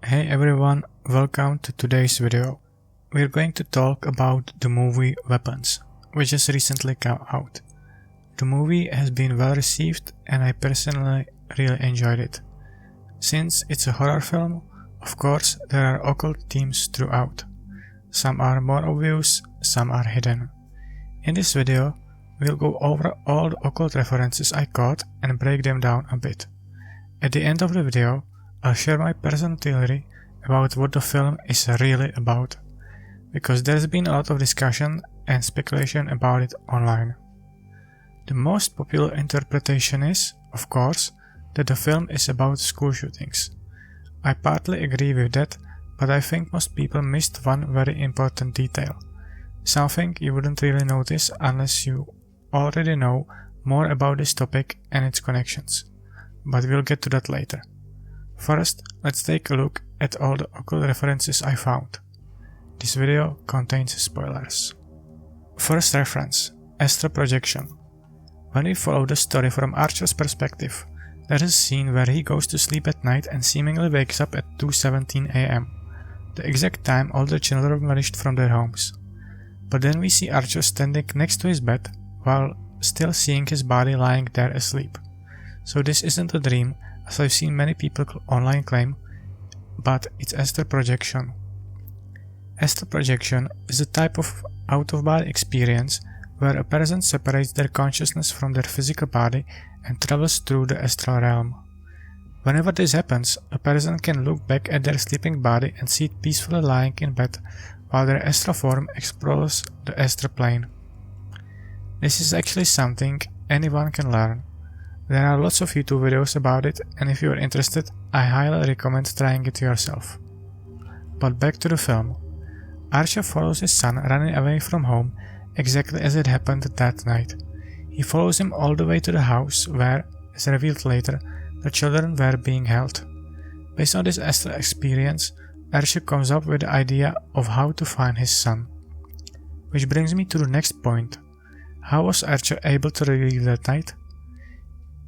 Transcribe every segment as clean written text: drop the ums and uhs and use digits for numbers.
Hey everyone, welcome to today's video. We're going to talk about the movie Weapons, which has recently come out. The movie has been well received and I personally really enjoyed it. Since it's a horror film, of course there are occult themes throughout. Some are more obvious, some are hidden. In this video, we'll go over all the occult references I caught and break them down a bit. At the end of the video, I'll share my personal theory about what the film is really about, because there's been a lot of discussion and speculation about it online. The most popular interpretation is, of course, that the film is about school shootings. I partly agree with that, but I think most people missed one very important detail, something you wouldn't really notice unless you already know more about this topic and its connections, but we'll get to that later. First, let's take a look at all the occult references I found. This video contains spoilers. First reference, astral projection. When we follow the story from Archer's perspective, there is a scene where he goes to sleep at night and seemingly wakes up at 2:17 am, the exact time all the children vanished from their homes. But then we see Archer standing next to his bed while still seeing his body lying there asleep. So this isn't a dream, as I've seen many people online claim, but it's astral projection. Astral projection is a type of out-of-body experience where a person separates their consciousness from their physical body and travels through the astral realm. Whenever this happens, a person can look back at their sleeping body and see it peacefully lying in bed while their astral form explores the astral plane. This is actually something anyone can learn. There are lots of YouTube videos about it, and if you are interested, I highly recommend trying it yourself. But back to the film. Archer follows his son running away from home exactly as it happened that night. He follows him all the way to the house where, as revealed later, the children were being held. Based on this astral experience, Archer comes up with the idea of how to find his son. Which brings me to the next point. How was Archer able to leave that night?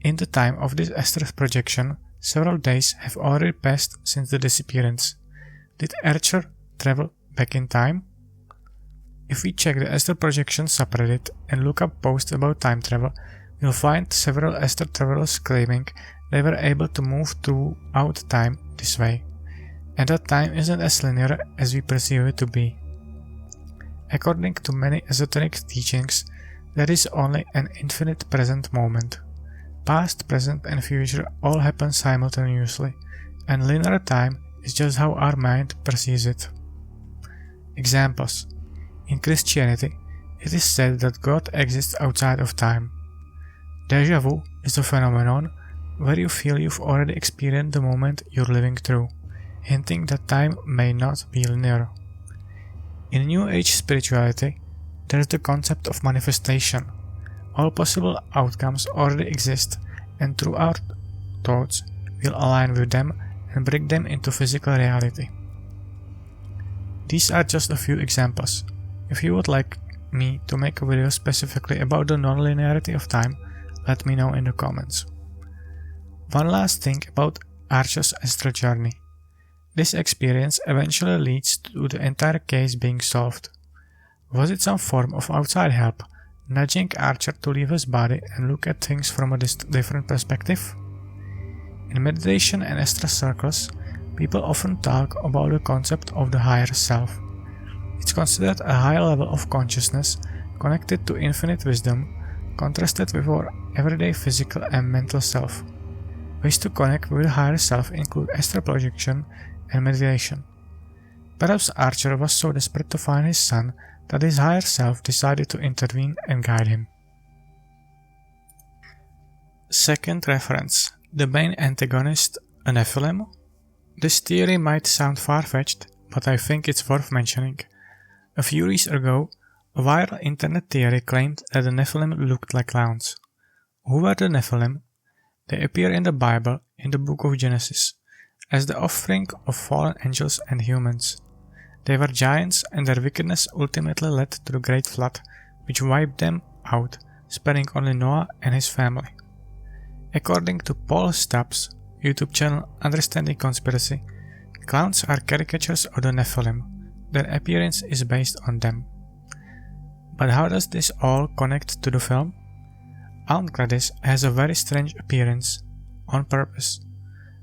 In the time of this astral projection, several days have already passed since the disappearance. Did Archer travel back in time? If we check the astral projection subreddit and look up posts about time travel, we'll find several astral travelers claiming they were able to move throughout time this way, and that time isn't as linear as we perceive it to be. According to many esoteric teachings, there is only an infinite present moment. Past, present and future all happen simultaneously, and linear time is just how our mind perceives it. Examples. In Christianity, it is said that God exists outside of time. Déjà vu is a phenomenon where you feel you've already experienced the moment you're living through, hinting that time may not be linear. In New Age spirituality, there is the concept of manifestation. All possible outcomes already exist, and through our thoughts, we'll align with them and bring them into physical reality. These are just a few examples. If you would like me to make a video specifically about the non-linearity of time, let me know in the comments. One last thing about Archer's astral journey. This experience eventually leads to the entire case being solved. Was it some form of outside help, nudging Archer to leave his body and look at things from a different perspective? In meditation and astral circles, people often talk about the concept of the higher self. It's considered a higher level of consciousness connected to infinite wisdom, contrasted with our everyday physical and mental self. Ways to connect with the higher self include astral projection and meditation. Perhaps Archer was so desperate to find his son that his higher self decided to intervene and guide him. Second reference, the main antagonist, a Nephilim? This theory might sound far-fetched, but I think it's worth mentioning. A few years ago, a viral internet theory claimed that the Nephilim looked like clowns. Who were the Nephilim? They appear in the Bible, in the book of Genesis, as the offspring of fallen angels and humans. They were giants, and their wickedness ultimately led to the Great Flood, which wiped them out, sparing only Noah and his family. According to Paul Stubbs' YouTube channel Understanding Conspiracy, The clowns are caricatures of the Nephilim. Their appearance is based on them. But how does this all connect to the film? Aunt Gladys has a very strange appearance, on purpose.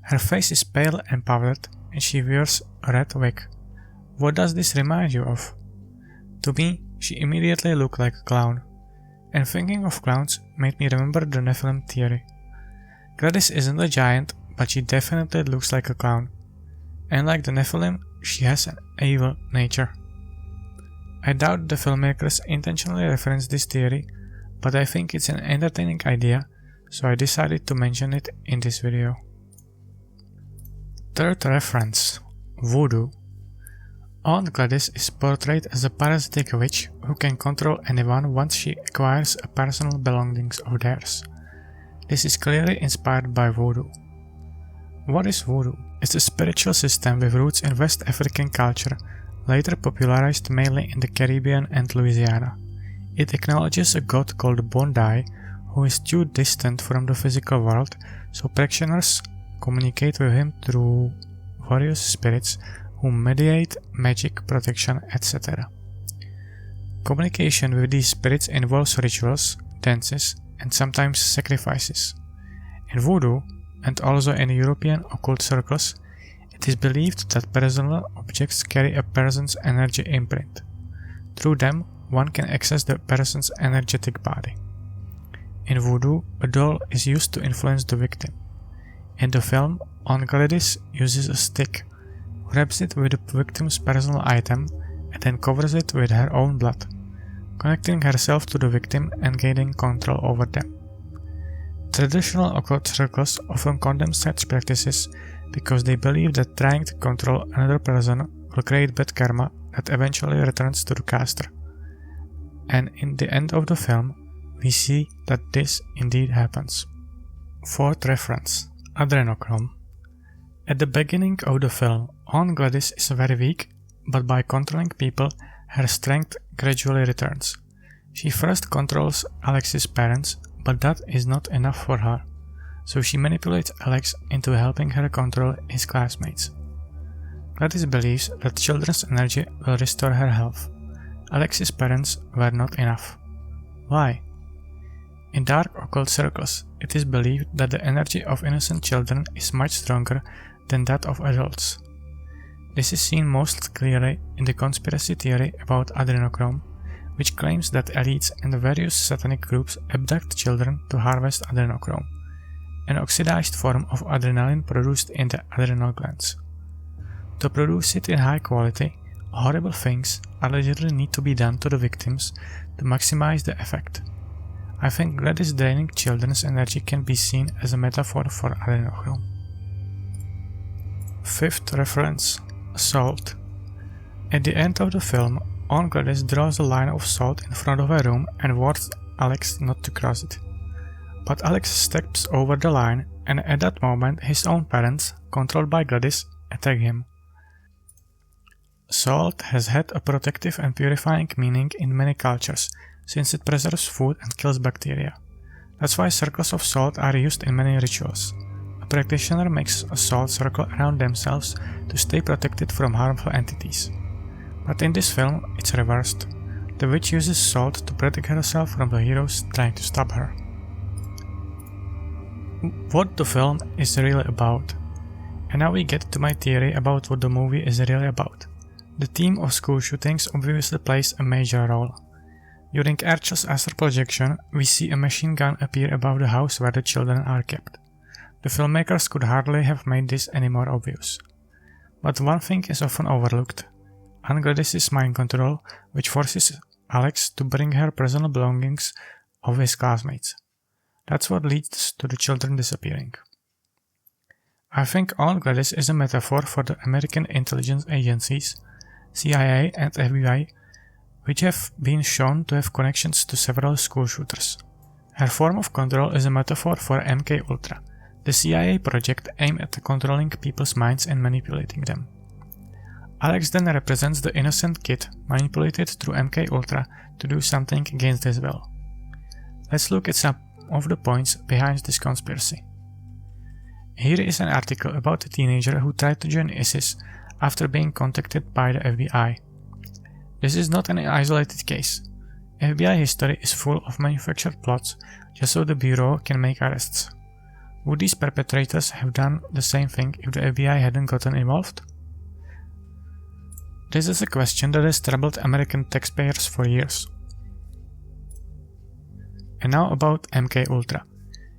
Her face is pale and powdered, and she wears a red wig. What does this remind you of? To me, she immediately looked like a clown, and thinking of clowns made me remember the Nephilim theory. Gladys isn't a giant, but she definitely looks like a clown, and like the Nephilim, she has an evil nature. I doubt the filmmakers intentionally referenced this theory, but I think it's an entertaining idea, so I decided to mention it in this video. Third reference: Voodoo. Aunt Gladys is portrayed as a parasitic witch who can control anyone once she acquires a personal belongings of theirs. This is clearly inspired by voodoo. What is voodoo? It's a spiritual system with roots in West African culture, later popularized mainly in the Caribbean and Louisiana. It acknowledges a god called Bondi, who is too distant from the physical world, so practitioners communicate with him through various spirits who mediate magic, protection, etc. Communication with these spirits involves rituals, dances, and sometimes sacrifices. In voodoo, and also in European occult circles, it is believed that personal objects carry a person's energy imprint. Through them, one can access the person's energetic body. In voodoo, a doll is used to influence the victim. In the film, Aunt Gladys uses a stick, wraps it with the victim's personal item, and then covers it with her own blood, connecting herself to the victim and gaining control over them. Traditional occult circles often condemn such practices because they believe that trying to control another person will create bad karma that eventually returns to the caster. And in the end of the film, we see that this indeed happens. Fourth reference: adrenochrome. At the beginning of the film, Aunt Gladys is very weak, but by controlling people, her strength gradually returns. She first controls Alex's parents, but that is not enough for her, so she manipulates Alex into helping her control his classmates. Gladys believes that children's energy will restore her health. Alex's parents were not enough. Why? In dark occult circles, it is believed that the energy of innocent children is much stronger than that of adults. This is seen most clearly in the conspiracy theory about adrenochrome, which claims that elites and various satanic groups abduct children to harvest adrenochrome, an oxidized form of adrenaline produced in the adrenal glands. To produce it in high quality, horrible things allegedly need to be done to the victims to maximize the effect. I think Gladys draining children's energy can be seen as a metaphor for adrenochrome. Fifth reference: salt. At the end of the film, Aunt Gladys draws a line of salt in front of her room and warns Alex not to cross it. But Alex steps over the line, and at that moment his own parents, controlled by Gladys, attack him. Salt has had a protective and purifying meaning in many cultures, since it preserves food and kills bacteria. That's why circles of salt are used in many rituals. A practitioner makes a salt circle around themselves to stay protected from harmful entities. But in this film, it's reversed. The witch uses salt to protect herself from the heroes trying to stop her. What the film is really about. And now we get to my theory about what the movie is really about. The theme of school shootings obviously plays a major role. During Archer's astral projection, we see a machine gun appear above the house where the children are kept. The filmmakers could hardly have made this any more obvious. But one thing is often overlooked: Aunt Gladys' mind control, which forces Alex to bring her personal belongings of his classmates. That's what leads to the children disappearing. I think Aunt Gladys is a metaphor for the American intelligence agencies, CIA and FBI, which have been shown to have connections to several school shooters. Her form of control is a metaphor for MKUltra, the CIA project aimed at controlling people's minds and manipulating them. Alex then represents the innocent kid manipulated through MKUltra to do something against his will. Let's look at some of the points behind this conspiracy. Here is an article about a teenager who tried to join ISIS after being contacted by the FBI. This is not an isolated case. FBI history is full of manufactured plots just so the Bureau can make arrests. Would these perpetrators have done the same thing if the FBI hadn't gotten involved? This is a question that has troubled American taxpayers for years. And now about MK Ultra.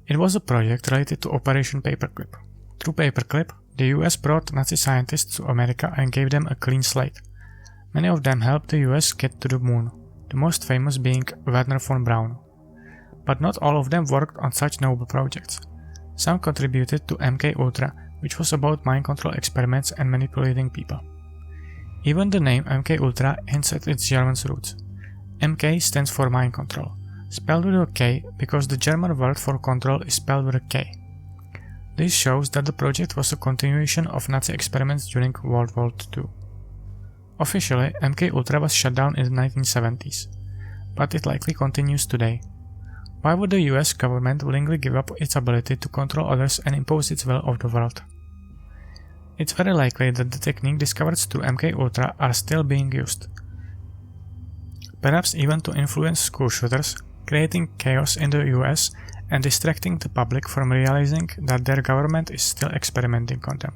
It was a project related to Operation Paperclip. Through Paperclip, the US brought Nazi scientists to America and gave them a clean slate. Many of them helped the US get to the moon, the most famous being Wernher von Braun. But not all of them worked on such noble projects. Some contributed to MK Ultra, which was about mind control experiments and manipulating people. Even the name MK Ultra hints at its German roots. MK stands for mind control, spelled with a K because the German word for control is spelled with a K. This shows that the project was a continuation of Nazi experiments during World War II. Officially, MK Ultra was shut down in the 1970s, but it likely continues today. Why would the US government willingly give up its ability to control others and impose its will of the world? It's very likely that the technique discovered through MK Ultra are still being used. Perhaps even to influence school shooters, creating chaos in the US and distracting the public from realizing that their government is still experimenting on them.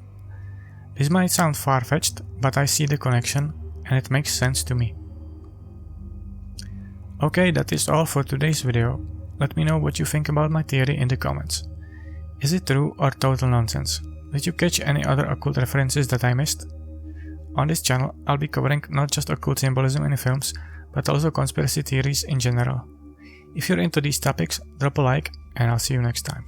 This might sound far-fetched, but I see the connection and it makes sense to me. Okay, that is all for today's video. Let me know what you think about my theory in the comments. Is it true or total nonsense? Did you catch any other occult references that I missed? On this channel, I'll be covering not just occult symbolism in films, but also conspiracy theories in general. If you're into these topics, drop a like and I'll see you next time.